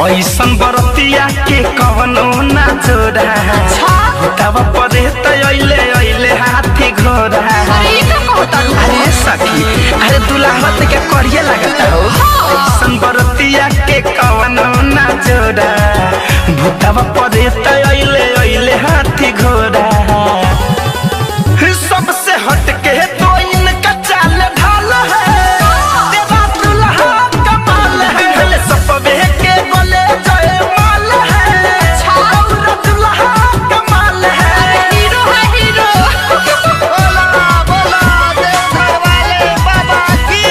ऐसन बरतिया के कवनो ना जोड़ा तब परे तो अइले अइले हाथी घोड़ा। अरे सखी अरे दुल्हा के करिए लगता हो ऐसन बरतिया के कवनो ना जोड़ा भूतवा परे तो अइले अइले हाथी घोड़ा। सबसे हटके तो इनका चाल ढाल है तेरा दुल्हा कमाल है सबे के बोले जय माल है छाउर दुल्हा कमाल है हीरो है हीरो। बोला बोला देवघर वाले बाबा की।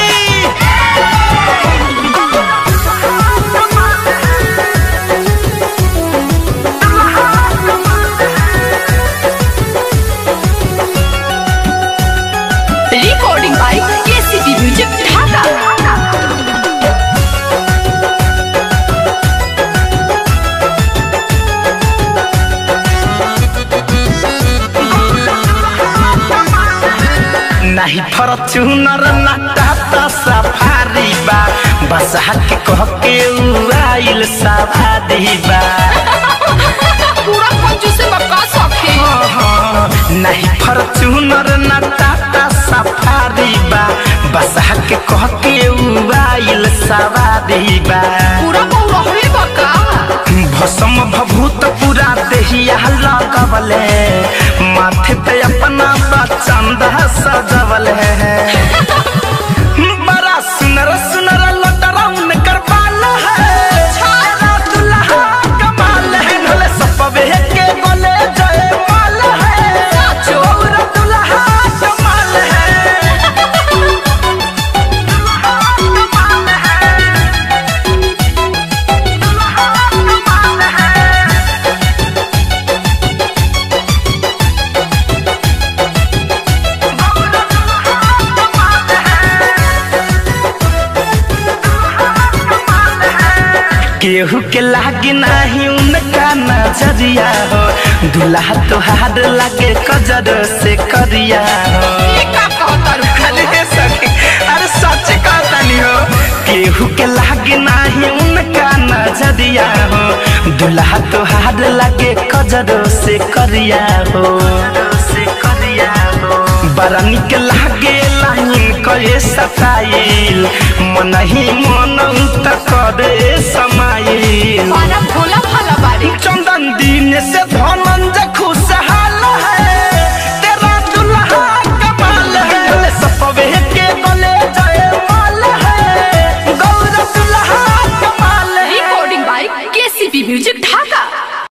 रिकॉर्डिंग बाय केसीपी म्यूजिक ढाका। नहीं फॉर्च्यूनर ना टाटा सफारी बा बस के कह के आइल सवारी बा। पूरा कंजूस से बका सखी। नहीं फॉर्च्यूनर ना टाटा सफारी बा बस के कह के आइल सवारी बा। पूरा बहु रहे बका भसम भभूत पूरा देहिया लगवले माथे पे अपना चंदा सजवले बड़ा सुनर सुनर लटरा उनकर बाल है छारा दुल्हा कमाल है भले सबे के बोले जय माल है चोर दुल्हा कमाल है कमाल है कमाल है। केहू के लागे नहीं उनका नजरिया हो दुल्हा तोहार लागे कजर से करिया हो। अरे सखी अरे सच कहतानी हो केहू के लागे नहीं उनका नजरिया हो दुल्हा तोहार लागे कजर से करिया हो। बड़ा निक लागे लाइन कए सताइल मन ही मन तक करे समाइल